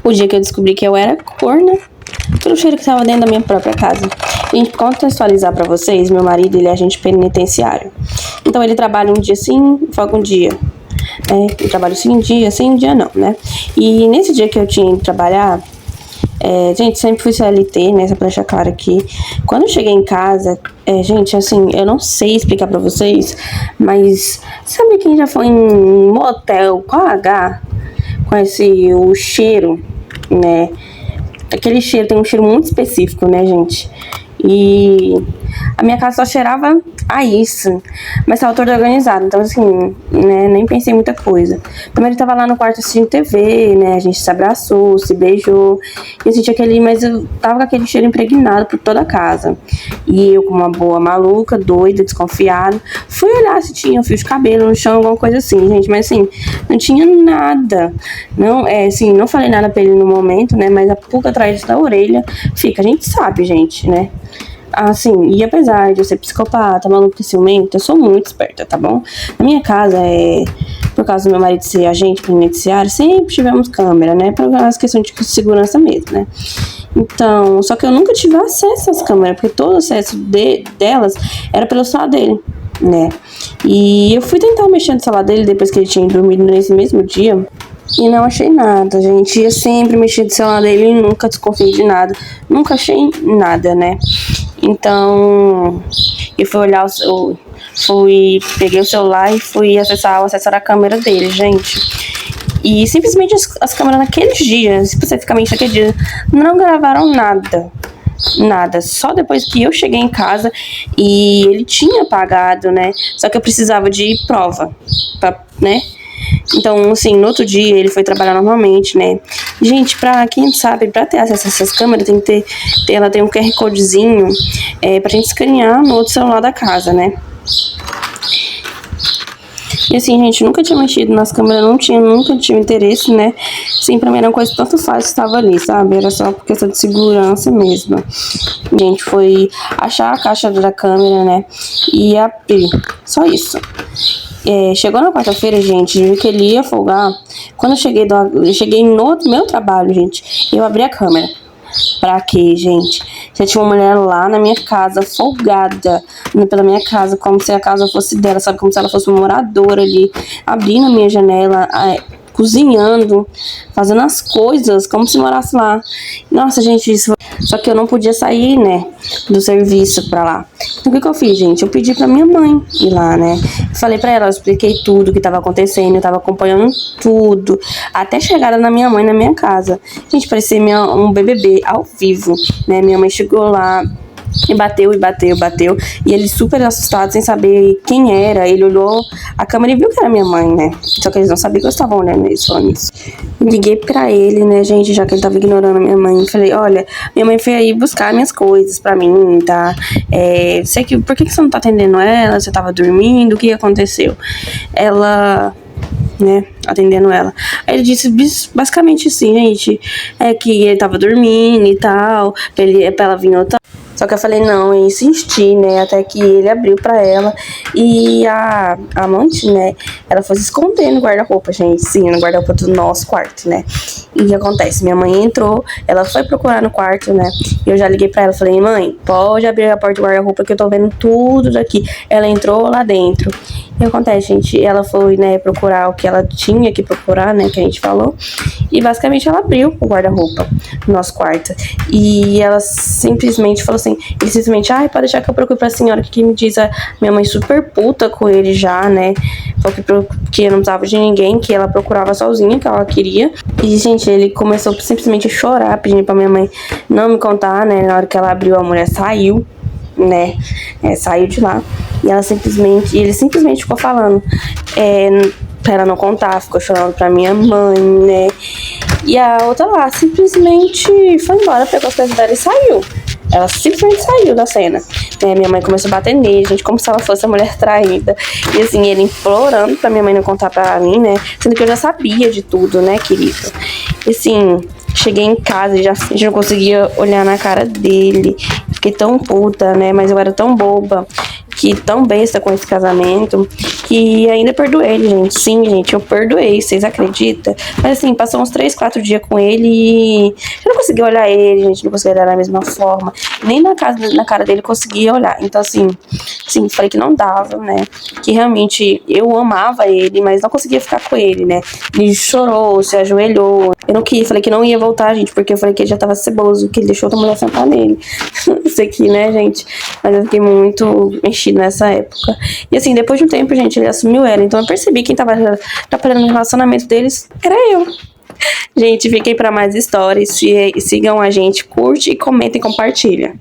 O dia que eu descobri que eu era corna, pelo cheiro que tava dentro da minha própria casa. Gente, pra contextualizar pra vocês, meu marido, ele é agente penitenciário. Então ele trabalha um dia sim, folga um dia. Eu trabalho sim um dia não, né? E nesse dia que eu tinha que trabalhar, gente, sempre fui CLT, né? Só pra deixar claro aqui. Quando eu cheguei em casa, gente, assim, eu não sei explicar pra vocês, mas sabe quem já foi em motel com H? Com o cheiro, né? Aquele cheiro, tem um cheiro muito específico, né, gente? E a minha casa só cheirava a isso, mas tava toda organizada, então assim, né, nem pensei em muita coisa. Primeiro ele tava lá no quarto assistindo TV, né, a gente se abraçou, se beijou, e eu senti mas eu tava com aquele cheiro impregnado por toda a casa. E eu, como uma boa maluca, doida, desconfiada, fui olhar se tinha um fio de cabelo no chão, alguma coisa assim, gente, mas assim, não tinha nada. Não, assim, não falei nada pra ele no momento, né, mas a pulga atrás da orelha fica, a gente sabe, gente, né. Assim, e apesar de eu ser psicopata, maluca e ciumenta, eu sou muito esperta, tá bom? Na minha casa, por causa do meu marido ser agente penitenciário, sempre tivemos câmera, né? Por causa da questão de segurança mesmo, né? Então, só que eu nunca tive acesso às câmeras, porque todo o acesso delas era pelo celular dele, né? E eu fui tentar mexer no celular dele depois que ele tinha dormido nesse mesmo dia. E não achei nada, gente. Eu sempre mexi no celular dele e nunca desconfiei de nada. Nunca achei nada, né? Então, eu fui olhar peguei o celular e fui acessar a câmera dele, gente. E simplesmente as câmeras naqueles dias, especificamente naquele dia, não gravaram nada. Nada, só depois que eu cheguei em casa e ele tinha apagado, né? Só que eu precisava de prova, né? Então, assim, no outro dia ele foi trabalhar normalmente, né? Gente, pra quem sabe, pra ter acesso a essas câmeras, tem que ela tem um QR Codezinho pra gente escanear no outro celular da casa, né? E assim, gente, nunca tinha mexido nas câmeras, nunca tive interesse, né? Assim, pra mim era uma coisa tanto fácil que estava ali, sabe? Era só por questão de segurança mesmo. Gente, foi achar a caixa da câmera, né? E abrir. Só isso. Chegou na quarta-feira, gente, viu que ele ia folgar. Quando eu cheguei no meu trabalho, gente, eu abri a câmera. Pra quê, gente? Já tinha uma mulher lá na minha casa, folgada pela minha casa, como se a casa fosse dela, sabe? Como se ela fosse uma moradora ali, abrindo a minha janela, cozinhando, fazendo as coisas, como se morasse lá. Nossa, gente, isso. Só que eu não podia sair, né, do serviço pra lá. Então, o que eu fiz, gente? Eu pedi pra minha mãe ir lá, né? Falei pra ela, eu expliquei tudo o que tava acontecendo, eu tava acompanhando tudo, até chegada na minha mãe, na minha casa. Gente, parecia um BBB ao vivo, né? Minha mãe chegou lá, e bateu. E ele super assustado, sem saber quem era. Ele olhou a câmera e viu que era minha mãe, né? Só que eles não sabiam que eu estava olhando isso, falando isso. Liguei pra ele, né, gente, já que ele tava ignorando a minha mãe. Falei, olha, minha mãe foi aí buscar minhas coisas pra mim, tá? Por que você não tá atendendo ela? Você tava dormindo? O que aconteceu? Ela... né, atendendo ela. Aí ele disse basicamente assim, gente, que ele tava dormindo e tal, pra ela vir outra. Só que eu falei não, eu insisti, né, até que ele abriu pra ela e a amante, né, ela foi se esconder no guarda-roupa, gente, sim, no guarda-roupa do nosso quarto, né. E o que acontece? Minha mãe entrou, ela foi procurar no quarto, né, e eu já liguei pra ela, falei, mãe, pode abrir a porta do guarda-roupa que eu tô vendo tudo daqui. Ela entrou lá dentro. E o que acontece, gente? Ela foi, né, procurar o que ela tinha que procurar, né, que a gente falou, e basicamente ela abriu o guarda-roupa do nosso quarto. E ela simplesmente falou assim, ele simplesmente, pode deixar que eu procure pra senhora, que me diz a minha mãe super puta com ele já, né, falou que eu não precisava de ninguém, que ela procurava sozinha, que ela queria. E, gente, ele começou simplesmente a chorar, pedindo pra minha mãe não me contar, né, na hora que ela abriu, a mulher saiu, né, saiu de lá. E ele simplesmente ficou falando, pra ela não contar, ficou chorando pra minha mãe, né. E a outra lá simplesmente foi embora, pegou as coisas dela e saiu. Ela simplesmente saiu da cena, né? Minha mãe começou a bater nele, gente, como se ela fosse a mulher traída. E assim, ele implorando pra minha mãe não contar pra mim, né? Sendo que eu já sabia de tudo, né, querido? E assim, cheguei em casa e já não conseguia olhar na cara dele. Fiquei tão puta, né? Mas eu era tão boba, tão besta com esse casamento, E ainda perdoei ele, gente. Sim, gente, eu perdoei, vocês acreditam? Mas assim, passou uns 3, 4 dias com ele e eu não conseguia olhar ele, gente, não conseguia olhar da mesma forma. Nem na cara dele conseguia olhar. Então, assim, falei que não dava, né? Que realmente eu amava ele, mas não conseguia ficar com ele, né? Ele chorou, se ajoelhou. Eu não quis, falei que não ia voltar, gente, porque eu falei que ele já tava ceboso, que ele deixou outra mulher sentar nele. Isso aqui, né, gente? Mas eu fiquei muito mexida nessa época. E assim, depois de um tempo, gente, ele assumiu ela. Então eu percebi que quem tava atrapalhando o relacionamento deles era eu. Gente, fiquem pra mais histórias. Sigam a gente, curte, comenta e compartilha.